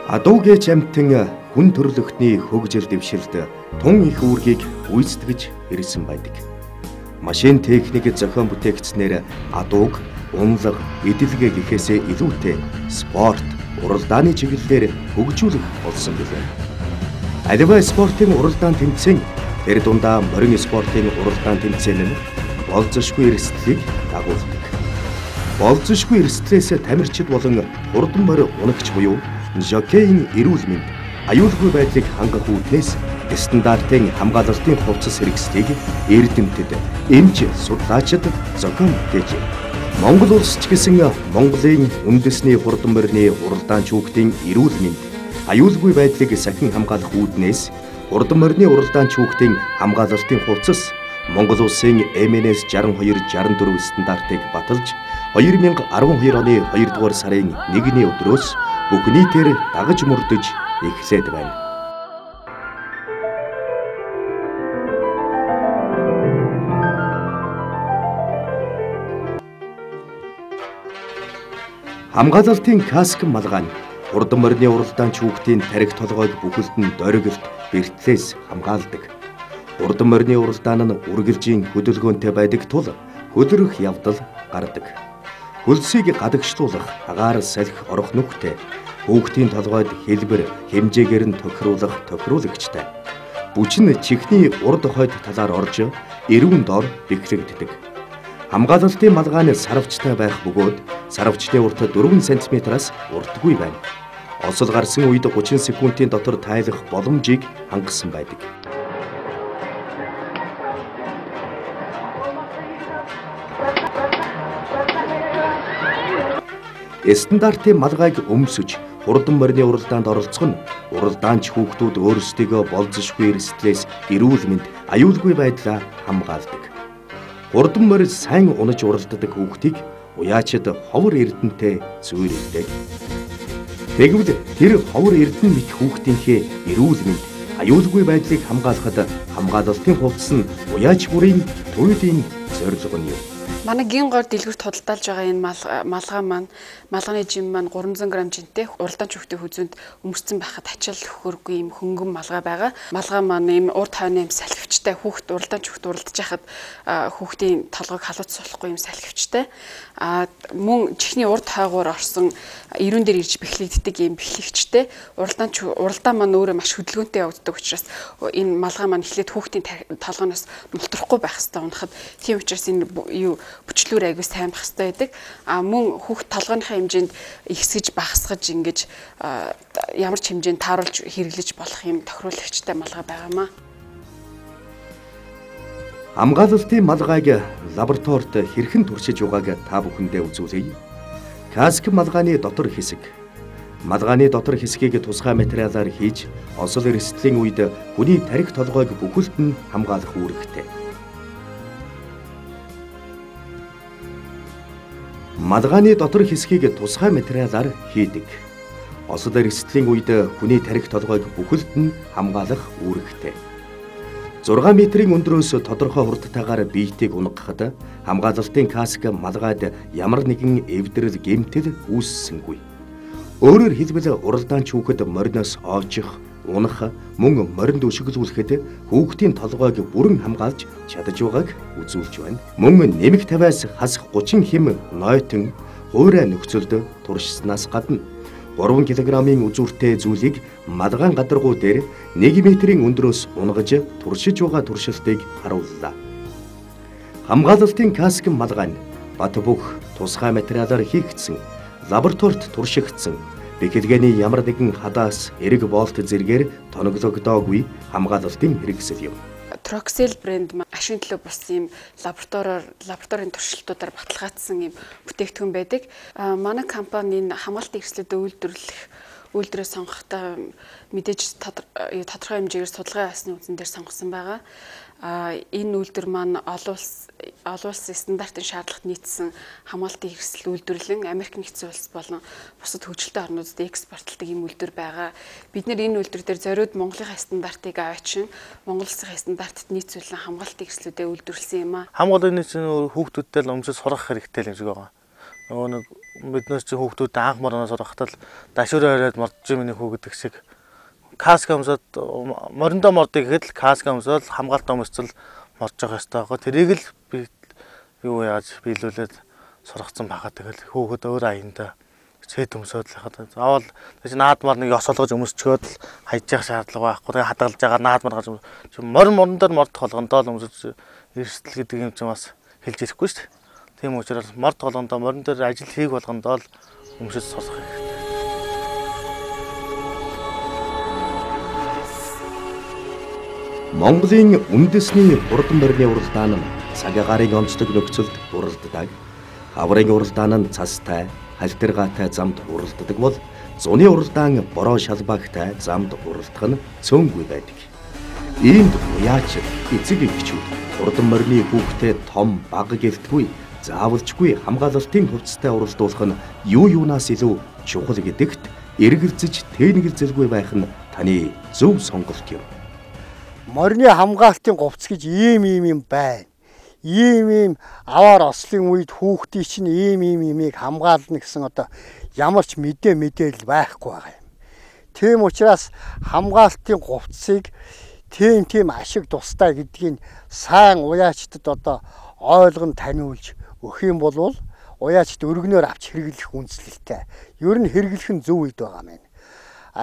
Адуугээж амтэн хүн төрлөختний хөгжил дэвшилд тун их үүргийг гүйцэтгэж ирсэн байдаг. Машин техник зохион бүтээгчснээр адууг, унлаг, эдэлгээ гэхээсээ илүүтэй спорт, уралдааны чиглэлээр хөгжүүлэх болсон билээ. Аливаа спортын уралдаан тэмцээн тэр дундаа морин спортын уралдаан тэмцээн нь болзошгүй эрсдлийг дагуулдаг. Болзошгүй эрсдлээс тамирчид болон хурдан морь унагч буюу жокейн эрүүл мэнд, аюулгүй байдлыг хангах үүднээс стандартын хамгаалалтын хувцас хэрэгслийг эрдэмтэд, эмч судлаачид зохион бүтээжээ. Монгол улс ч гэсэн Монголын үндэсний хурдан морины уралдаан чүүгтийн эрүүл мэнд, аюулгүй байдлыг сахин хамгаалах үүднээс хурдан морины уралдаан чүүгтийн хамгаалалтын хувцас Монгол улсын МНС 62-64 стандартыг баталж 2012 оны 2 дугаар сарын 1-ний өдрөөс бүх нийтээр дагаж мөрдөж эхлээд байна. Хамгаалалтын каск малгай нь хурдан морины уралдаан чүүгтийн тархи толгойг бүхэлд нь дөргөлт, бэртлээс хамгаалдаг. Хурдан морины уралдаан нь үргэлжийн хөдөлгөөнтэй байдаг тул хөлөрөх явдал гардаг. Хөлсийг гадагшлуулах, агаар салхи орох нүхтэй, хүүхдийн толгойд хэлбэр хэмжээгээр нь тохируулах тохируулагчтай. Бүчин чихний урд хойд талаар орж эрүүн дор бэхлэгддэг. Хамгаалалтын малгай нь сарвчтай байх бөгөөд сарвчны урт 4 см-аас уртгүй байна. Осол гарсан үед 30 секундын дотор тайлах боломжийг хангасан байдаг. Стандартын малгайг өмсөж хурдан морины уралдаанд оролцох нь уралдаанч хүүхдүүд өөрсдийгөө болзошгүй эрсдлээс эрүүл мэнд, аюулгүй байдлаа хамгаалдаг. Хурдан морь сайн унаж уралддаг хүүхдийг уяачид ховор эрдэнэтэй зүйрлдэг. Тэгвэл тэр ховор эрдэнэ мэт хүүхдийнхээ эрүүл мэнд, аюулгүй байдлыг хамгаалахад хамгаалалтын хувцас нь уяач бүрийн туйлын зорилго нь юу? Манай гин гоор дэлгүрт худалдаалж байгаа энэ малгай маань, малгайны жим маань 300 г жинтэй уралдаан чүхтийн хүзүүнд өмссөн байхад ачаал хөргүй юм хөнгөн малгай байгаа. Малгай маань ийм урд хойны юм салхивчтай, хүүхд уралдаан чүхт уралдаж байхад хүүхдийн толгойг халууц болохгүй юм салхивчтай. Мөн чихний урд хойгоор орсон эрүүн дээр ирж бэхлэгддэг юм бэхлэгчтэй. Уралдаан маань өөрөө маш хөдөлгөөнтэй явагддаг учраас энэ малгай маань эхлээд хүүхдийн толгойноос нултрахгүй байх хэрэгтэй унахад. Тийм учраас энэ юу бүчлүүр айгүй сайн байх хэрэгтэй байдаг. Мөн хүүхд толгойнхаа хэмжээнд ихсгэж багасгаж ингэж ямар ч хэмжээнд тааруулж хэрэглэж болох юм тохируулагчтай малгай байгаамаа. Хамгаалалтын малгайг лабораторид хэрхэн туршиж байгааг та бүхэндээ үзүүлье. Каск малгайны дотор хэсэг. Малгайны дотор хэсгийг тусгай материалаар хийж, осол эрсдлийн үед хүний тархи толгойг бүхэлд нь хамгаалах үүрэгтэй. Малгайны дотор хэсгийг тусгай материалаар хийдэг. Осол эрсдлийн үед хүний тархи толгойг бүхэлд нь хамгаалах үүрэгтэй. 6 метрийн өндрөөс тодорхой хурдтайгаар биетийг унгахад хамгаалалтын каск малгайд ямар нэгэн эвдрэл гэмтэл үүссэнгүй. Өөрөөр хэлбэл уралдаан чүүхэд мориноос очих, унах, мөн моринд өшөглүүлэхэд хүүхдийн толгойг бүрэн хамгаалж чадаж байгааг үзүүлж байна. Мөн нэмэх тавиас хасах 30 хэм нойтон хуурай нөхцөлд туршснаас гадна 3 кг-ийн үзүүртэй зүйлийг малгайн гадаргуу дээр 1 метрийн өндрөөс унгаж туршиж байгаа туршилтыг харууллаа. Хамгаалалтын каск малгай нь бат бөх тусгай материалаар хийгдсэн, лабораторид туршигдсан, бэхэлгээний ямар нэгэн хадаас эрэг болт зэргээр тоноглогдоогүй хамгаалалтын хэрэгсэл юм. Troxel брэнд ашигын төлөө бус юм лабораторийн туршилтуудаар баталгаажсан юм бүтээгдэхүүн байдаг. Манай компани энэ хамгаалтын эрсдлүүдэд үйлдвэрээ сонгохдоо мэдээж тодорхой хэмжээгээр судалгаа ясны үндсэн дээр сонгосон байгаа. Энэ үйлдвэр маань олон улсын стандартын шаардлагад нийцсэн хамгаалтын хэрэгсэл үйлдвэрлэн Америк нэгдсэн улс болон бусад хөгжилтэй орнуудад экспортлдог юм үйлдвэр байгаа. Бид нэр энэ үйлдвэр дээр зориуд Монголын стандартыг аваачин Монгол улсын стандартад нийцүүлэн хамгаалтын хэрэгслүүдэд үйлдвэрлэсэн юм аа. Хамгаалалтын хүүхдүүдтэй л өмсөж сурах хэрэгтэй юм шиг байгаа. нөгөө нэг биднээс чи хүүхдүүд анх морноос орохтол дашуураа хараад мордож миний хүү гэдэг шиг каск өмсөд мориндоо мордыг гэхэд л каск өмсөөл хамгаалалтаа өмсцөл морж байгаа ёстой байгаа. Тэрийг л би юу яаж биелүүлээд сургацсан байгаа. Тэгэл хүүхэд өөр аяндаа цэд өмсөд л хаад. Заавал чи наадмаар нэг ёс олгож өмсчгөөд л хайж явах шаардлага байхгүй. Тэгээ хадгалж байгаа наадмаар гаж морин дээр морд холгондоо л өмсөж эрсдэл гэдэг юм чинь бас хэлж ирэхгүй шүү дээ. Тийм учраас морд холгондоо морин дээр ажил хийх болгондоо л өмсөж сурах хэрэгтэй. Монголын үндэсний хурдан морины уралдаан нь цагаагаарын онцлог нөхцөлд уралддаг. Хаврын уралдаан нь цастай, халтиргаатай замд уралддаг бол зуны уралдаан бороо шалбаагтай замд уралдах нь цөөнгүй байдаг. Иймд уяач эцэг эхчүүд хурдан морины хүүхдэд том бага гэлтгүй заавалжгүй хамгаалалтын хувцастай уралдуулах нь юунаас илүү чухал гэдэгт эргэлзэж тээнгэлзэлгүй байх нь таны зөв сонголт юм. Морины хамгаалтын говц гэж ийм байна. Ийм аваар ослын үед хүүхдийн чинь ийм имийг хамгаална гэсэн одоо ямар ч мэдээлэл байхгүй байгаа юм. Тийм учраас хамгаалтын говцыг тийм ашиг тустай гэдгийг сайн уяачдад одоо ойлгон таниулж өгөх юм бол уяачд өргөнөөр авч хэрэглэх үндслэлтэй. Ер нь хэрэглэх нь зөв үед байгаа юм.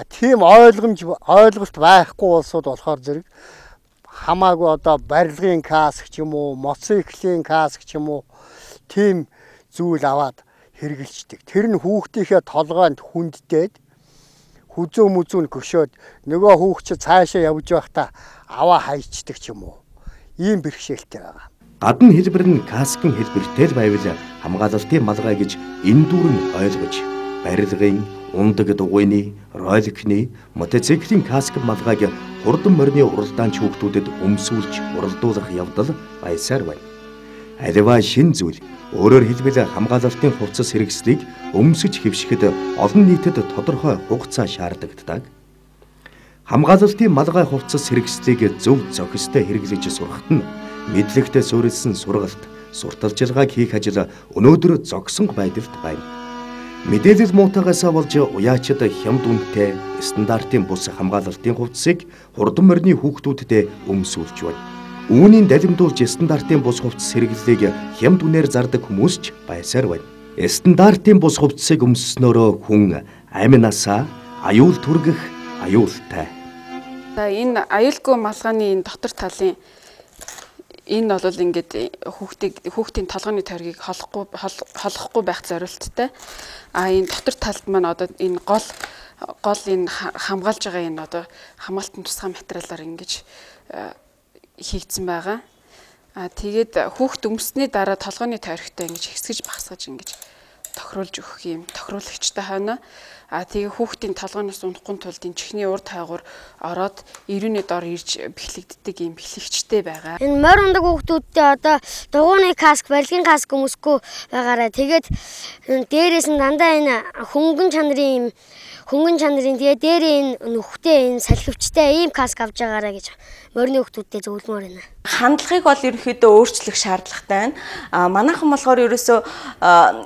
Тийм ойлголт байхгүй улсууд болохоор зэрэг хамаагүй одоо барилгын каск ч юм уу, мотоциклийн каск ч юм уу тийм зүйл аваад хэрэгжилдэг. Тэр нь хүүхдийнхээ толгойд хүнддээд хүзөө мүзүүн гөшөөд нөгөө хүүхд цаашаа явж байхдаа аваа хайчдаг ч юм уу. Ийм бэрхшээлтэй байгаа. Гадна хэлбэр нь каскын хэлбэртэй байвал хамгаалалтын малгай гэж энэ дүүрэн ойлгож барилгын ундаг дугуйны, роликны, мотоциклийн каск малгайг хурдан морины уралдаанч хүүхдүүдэд өмсүүлж уралдуулах явдал баясаар байна. Аливаа шин зүйл өөрөөр хэлбэл хамгаалалтын хувцас хэрэгслийг өмсөж хэвшихэд олон нийтэд тодорхой хугацаа шаардлагадаг. Хамгаалалтын малгай хувцас хэрэгслийг зөв зохистой хэрэглэж сурахт нь мэдлэгтэй суурилсан сургалт, сурталчилгааг хийх ажил өнөөдөр зогсон байдалд байна. Мэдээлэл муутайгаас болж уяачид хямд үнэтэй стандартын бус хамгаалалтын хувцсыг хурдан морины хүүхдүүдэд өмсүүлж байна. Үүнийг далимдуулж стандартын бус хувцас хэрэглэлийг хямд үнээр зардаг хүмүүс ч баясаар байна. Стандартын бус хувцсыг өмсснөөрөө хүн амь насаа аюул түргэх аюултай. За энэ аюулгүй малгайны энэ дотор талын энэ бол ингээд хүүхдийн толгойн тойргийг холохгүй байх зорилттой. Энэ дотор талд маань одоо энэ гол энэ хамгаалж байгаа энэ одоо хамгаалтын тусгай материалаар ингэж хийгдсэн байгаа. Тэгээд хүүхд өмссөний дараа толгойн тойрогтой ингэж хэсгэж багсгаж ингэж тохируулж өгөх юм тохируулагчтай хойно. Тэгээ хүүхдийн толгойноос унахгүй тулд энэ чихний урд хайгуур ороод ирүүний дор ирж бэхлэгддэг юм бэхлэгчтэй байгаа. Энэ морь ундаг хүүхдүүдтэй одоо дугууны каск, барилгын каск өмсөхгүй байгаараа тэгээд дээрээс нь дандаа энэ хөнгөн чанарын тэгээ дээр энэ нүхтэй энэ салхивчтай ийм каск авч байгаараа гэж морины хүүхдүүдтэй зөвлөмөр байна. Хандлагыг бол ерөнхийдөө өөрчлөх шаардлагатай байна. Манайхан болохоор ерөөсөө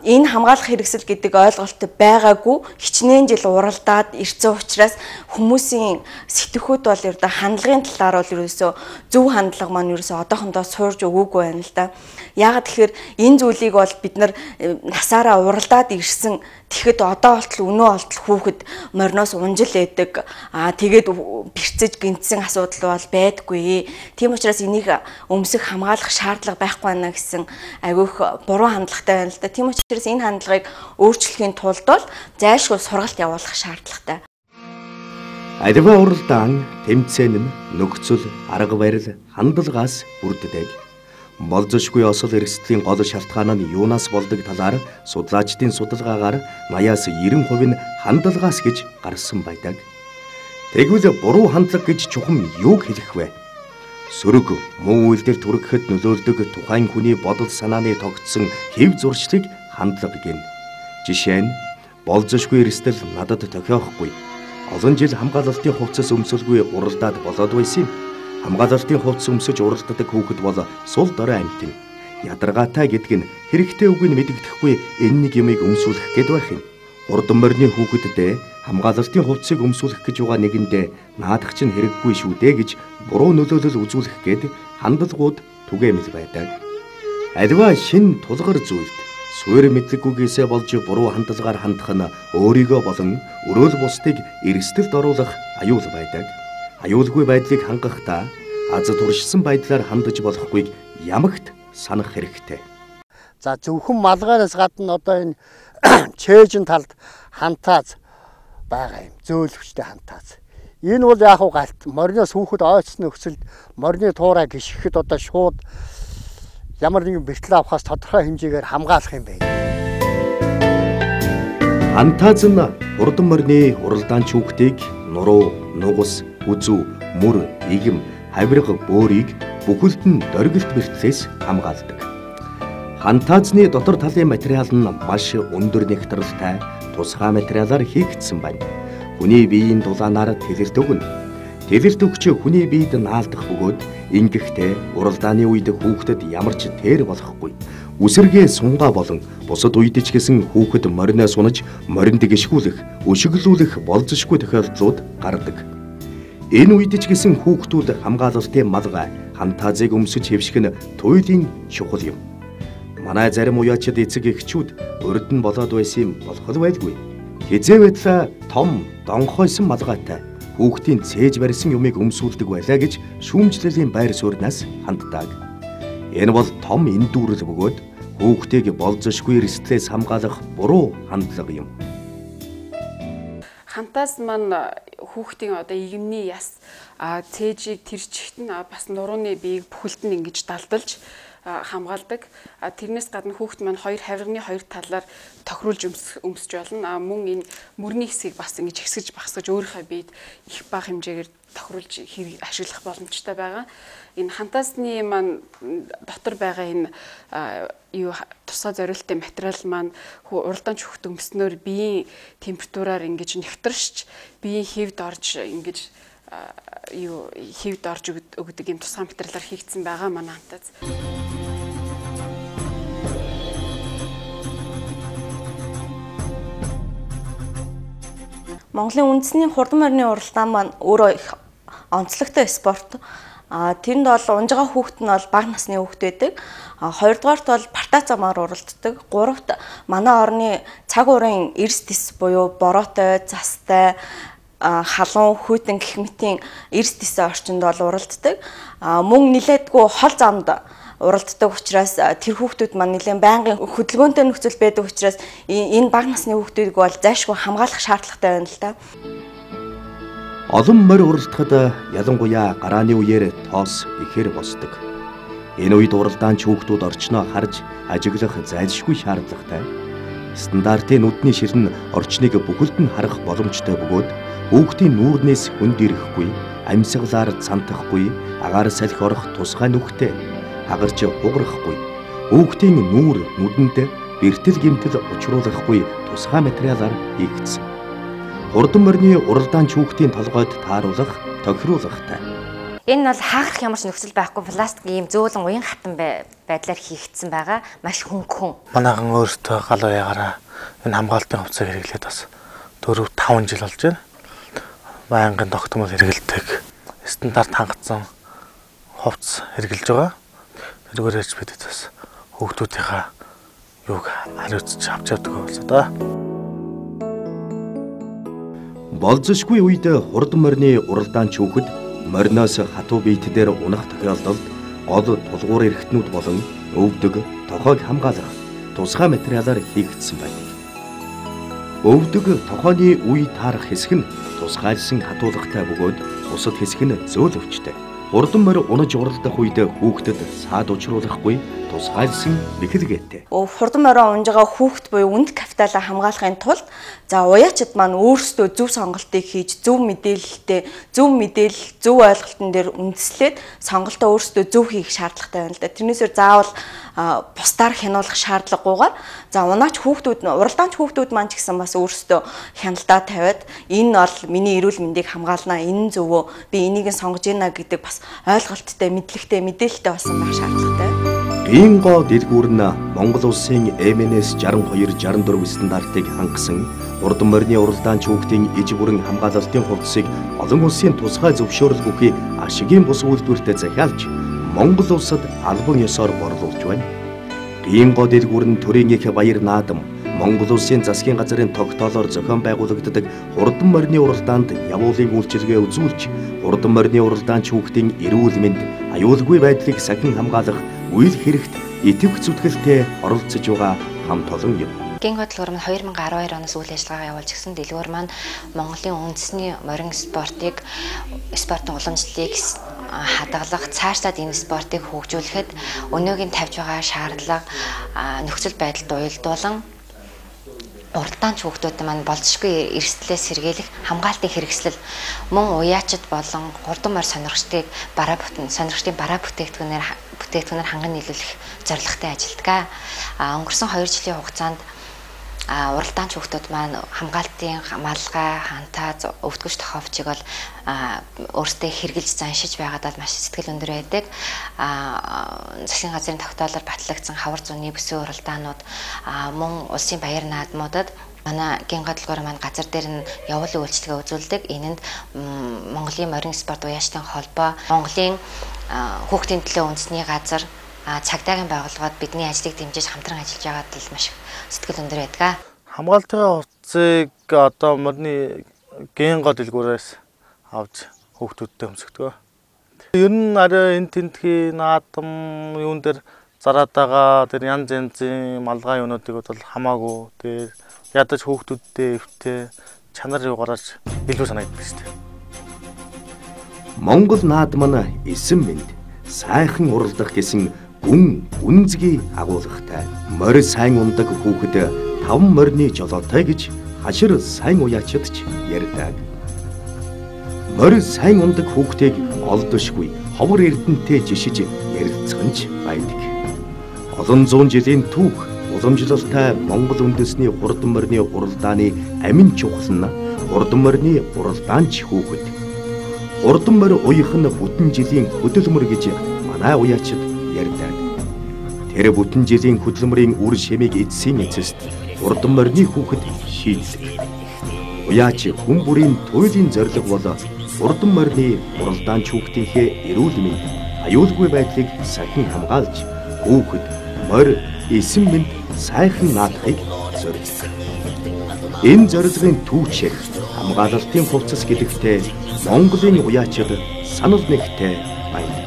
энэ хамгаалах хэрэгсэл гэдэг ойлголт байгаагүй. Хичнээн жил уралдаад ирсэн учраас хүмүүсийн сэтгэхүйд бол ердөө хандлагын талаар бол ерөөсөө зөв хандлага маань ерөөсөө одоохондоо суурж өгөөгүй байна л да. Яагаад тэгэхээр энэ зүйлийг бол бид нар насаараа уралдаад ирсэн тэгэхэд одоо болтол өнөө болтол хүүхэд мориноос унжил байдаг. Тэгээд бэрцэж гинцсэн асуудал бол байдаггүй. Тийм учраас энийг өмсөх хамгаалах шаардлага байхгүй байна гэсэн агиох буруу хандлагатай байна л да. Тийм учраас энэ хандлагыг өөрчлөхийн тулд бол зайлшгүй сургалт явуулах шаардлагатай. Аливаа уралдаан тэмцээн нь нөхцөл, арга барил, хандлагаас бүрддэг. Болзошгүй осол эрсдлийн гол шалтгаан нь юунаас болдог талаар судлаачдын судалгаагаар 80-90% нь хандлагаас гэж гарсан байдаг. Тэгвэл буруу хандлага гэж чухам юуг хэлэх вэ? Сөрөг муу үйлдэл түргэхэд нөлөөлдөг тухайн хүний бодол санааны тогтсон хэв зуршлыг хандлага гэнэ. Жишээ нь болзошгүй эрсдэл надад тохиохгүй. Олон жил хамгаалалтын хувцас өмсөлгүй уралдаад болоод байсан юм. Хамгаалалтын хувцас өмсөж уралддаг хүүхэд бол сул дорой амьтан. ядаргаатай гэдг нь хэрэгтэй үгийг мэддэхгүй энэ нэг юмыг өмсүүлэх гээд байх юм. Хурдан морины хүүхэддээ хамгаалалтын хувцсыг өмсүүлэх гэж байгаа нэгэндээ наадах чинь хэрэггүй шүү дээ гэж буруу нөлөөлөл үзүүлэх гээд хандлагууд түгээмэл байдаг. Аливаа шин тулгар зүйлд суурь мэдлэггүйгээсээ болж буруу хандлагаар хандах нь өөрийгөө болон өрөөл бусдыг эрсдэлд оруулах аюул байдаг. Аюулгүй байдлыг хангахдаа аз туршсан байдлаар хандаж болохгүйг ямагт санах хэрэгтэй. За зөвхөн малгайраас гадна одоо энэ чэйжин талд хантааз байгаа юм. Зөөлөвчтэй хантааз. Энэ бол яг уу галт мориноос хүүхэд ойцны нөхцөлд морины туурай гიშгэхэд одоо шууд ямар нэгэн бэртэл авахаас тодорхой хэмжээгээр хамгаалах юм байна. Хантааз нь хурдан морины уралдаанч хүүхдийг нуруу, нугас, үзүү, мөр, игэм, хавирга, бөөрийг бүхэлд нь дөргилт бэртлээс хамгаалдаг. Хантаазны дотор талын материал нь маш өндөр нэгтрэлтэй тусгай материалаар хийгдсэн байна. Хүний биеийн дулаанаар тэлэлт өгнө. Тэлэлт өгч хүний биед наалдах бөгөөд ингэхдээ уралдааны үед хүүхдэд ямар ч тэр болохгүй. Үсэргээ сунгаа болон бусад үед ч гэсэн хүүхэд мориноос унаж моринд гიშгүүлэх, өшөглүүлэх болзошгүй тохиолдлууд гардаг. Энэ үед ч гэсэн хүүхдүүд хамгаалалтын малгай хантаазыг өмсөж хэвших нь туйлын чухал юм. Манай зарим уяачид эцэг эхчүүд урд нь болоод байсан юм болох л байлгүй. Хизээ байдлаа том, донхойсон малгайтай хүүхдийн цээж барьсан юмыг өмсүүлдэг байлаа гэж шүүмжлэлийн байр сууриас ханддаг. Энэ бол том эндүүрэл бөгөөд хүүхдийг болзошгүй эрсдлээс хамгаалах буруу хандлага юм. Хантаас маань хүүхдийн одоо игэмний яс цээжийг тэр чигт нь бас нурууны биеийг бүхэлд нь ингэж далдалж хамгаалдаг. Тэрнээс гадна хүүхэд маань хоёр хавирганы хоёр талаар тохируулж өмсөж болно. Мөн энэ мөрний хэсгийг бас ингэж хэсгэж багсгаж өөрийнхөө биед их бага хэмжээгээр тохируулж ашиглах боломжтой байгаа. Энэ хантаасны маань дотор байгаа энэ тусгай зориултын материал маань уралдаанч хүүхэд өмснөөр биеийн температураар ингэж нэвтэрч биеийн хөвд орж ингэж хөвд орж өгдөг юм тусгай материалаар хийгдсэн байгаа манай хантаас. Монголын үндэсний хурдан морины уралдаан маань өөрөө их онцлогтой спорт. Тэнд бол унжгаа хүүхэд нь бол бага насны хүүхэд байдаг. Хоёрдугаарт бол парта замаар уралддаг. Гуравт манай орны цаг уурын эрс тис буюу бороотой, застай, халуун, хүйтэн гэх мэтийн эрс тисийн орчинд бол уралддаг. Мөн нилээдгүй хол замд уралддаг учраас тэр хүүхдүүд маань нэлээд байнгын хөдөлгөөнтэй нөхцөл байдаг учраас энэ бага насны хүүхдүүдийг бол зайлшгүй хамгаалах шаардлагатай байна л да. Олон морь уралдахад ялангуяа гарааны үеэр тоос ихээр босдог. Энэ үед уралдаанч хүүхдүүд орчноо харж ажиглах зайлшгүй шаардлагатай. Стандартын нүдний ширнэ орчныг бүхэлд нь харах боломжтой бөгөөд хүүхдийн нүүрнээс хүнд ирэхгүй, амьсгалаар цантахгүй, агаар салхи орох тусгай нүхтэй, хагарч хугарахгүй, хүүхдийн нүүр нүдэнд бэртэл гэмтэл учруулахгүй тусгай материалаар хийгдсэн. Хурдан морины уралдаанч хүүхдийн толгойд тааруулах, тохируулахтай. Энэ бол хааграх ямар ч нөхцөл байхгүй пластик ийм зөөлөн уян хатан байдлаар хийгдсэн байгаа. Маш хөнгөн. Манайхан өөртөө гал уягаараа энэ хамгаалтын хувцас хэрэглээд бас 4-5 жил болж байна. Байнгын тогтмол хэрэгэлдэг стандарт хангацсан хувцас хэрэгжилж байгаа. Тэргээрч бид бас хүүхдүүдийнхээ юуг хариуцж авч явдаг болсон да. Болзошгүй үед хурдан морины уралдаанч хүүхэд мориноос хатуу биет дээр унах тохиолдолд гол тулгуур эрхтнүүд болон өвдөг, тохойг хамгаалах тусгай материалаар хийгдсэн байдаг. Өвдөг, тохойны үе таарах хэсэг нь тусгайлсан хатуулагтай бөгөөд бусад хэсэг нь зөөлөвчтэй. Хурдан морь унаж уралдах үед хүүхдэд саад учруулахгүй тусгайлсан бэхэлгээтэй. Хурдан морь унж байгаа хүүхэд буюу үнд капиталаа хамгаалахын тулд уяачид маань өөрсдөө зөв сонголтыг хийж зөв мэдээлэлтэй, зөв ойлголтын дээр үндэслээд сонголтоо өөрсдөө зөв хийх шаардлагатай байна л да. Тэрнээсээр заавал бусдаар хянуулах шаардлагагүйгээр уралдаанч хүүхдүүд маань ч гэсэн бас өөрсдөө хяналтаа тавиад энэ бол миний эрүүл мэндийг хамгаална, энэ зөвөө би энийг сонгож ийна гэдэг бас ойлголттой, мэдлэгтэй, мэдээлэлтэй болсон байх шаардлагатай. Гинго дэлгүүр нь Монгол улсын МНС 62-64 стандартыг хангасан хурдан морины уралдаанч хүүхдийн иж бүрэн хамгаалалтын хувцсыг олон улсын тусгай зөвшөөрөл бүхий ашигийн бус үйлдвэртэ захиалж Монгол улсад албан ёсоор борлуулж байна. Гинго дэлгүүр нь төрийн их баяр наадам Монгол улсын засгийн газрын тогтоолоор зохион байгуулагддаг хурдан морины уралдаанд явуулын үйлчилгээ үзүүлж, хурдан морины уралдаанч хүүхдийн эрүүл мэнд, аюулгүй байдлыг сахин хамгаалах үйл хэрэгт идэвх зүтгэлтэй оролцож байгаа хамт олон юм. Гинго дэлгүүр маань 2012 оноос үйл ажиллагаа явуулж гисэн дэлгүүр маань Монголын үндэсний морин спортын уламжлалыг хадгалах, цаашлаад энэ спортыг хөгжүүлэхэд өнөөгийн тавьж байгаа шаардлага нөхцөл байдалд уялдуулан уралдаанч хүүхдүүд маань болзошгүй эрсдлээс сэргийлэх хамгаалтын хэрэгслэл мөн уяачид болон хурдан морь сонирхчдын бараа бүтээгдэхүүнээр ханган нийлүүлэх зорилготой ажилтгаа. Өнгөрсөн 2 жилийн хугацаанд уралдаанч хүүхдүүд маань хамгаалтын малгай, хантаа, өвдгөж тохиовчийг бол өөртөө хэрглэж заншиж байгаад бол маш сэтгэл өндөр байдаг. Засгийн газрын тогтоолоор батлагдсан хавар зуны бүсийн уралдаанууд мөн улсын баяр наадмуудад манай Гинго дэлгүүр маань газар дээр нь явуулын үйлчлэгээ үзүүлдэг. Энэнд Монголын морин спорт уяачдын холбоо, Монголын хүүхдийн төлөө үндэсний газар, цагдаагийн байгууллагууд бидний ажлыг дэмжиж хамтран ажиллаж байгаад л маш сэтгэл өндөр байдаг. Хамгаалтын хувцсыг одоо морины Гинго дэлгүүрээс авч хүүхдүүдтэй өмсгдөг. Ер нь арай энэ тентхий наадам юун дээр зараад байгаа тэр янз янзын малгай юунуудыг бол хамаагүй тэр ядаж хүүхдүүдтэй эвтэй чанар гараж илүү санагддаг шүү дээ. Монгол наадам нь эсэм мэнд сайхан уралдах гэсэн гүн үнцгийг агуулгатай. Морь сайн ундаг хүүхэд 5 морины жолоотой гэж хашир сайн уяачид ч ярьдаг. Морь сайн ундаг хүүхдийг олдошгүй ховор эрдэнэтэй жишиж ярилцсан ч байдаг. Олон зуун жилийн түүх уламжлалтай Монгол үндэсний хурдан морины уралдааны амин чухал нь хурдан морины уралдаанч хүүхэд. Хурдан морь уях нь бүтэн жилийн хөдөлмөр гэж манай уяачид ярьдаг. Тэр бүтэн жилийн хөдөлмөрийн үр шимийг эзсийн эцэст хурдан морины хүүхэд шийддэг. Уяач хүн бүрийн туйлын зорилго бол хурдан морины уралдаанч хүүхдийнхээ эрүүл мэнд, аюулгүй байдлыг сахин хамгаалж, хүүхэд морь эсэм мэнд сайхан наадахыг зорилдог. Энэ зорилгын түүчээр хамгаалалтын хувцас гэдэгтээ Монголын уяачид санал нэгтэй байна.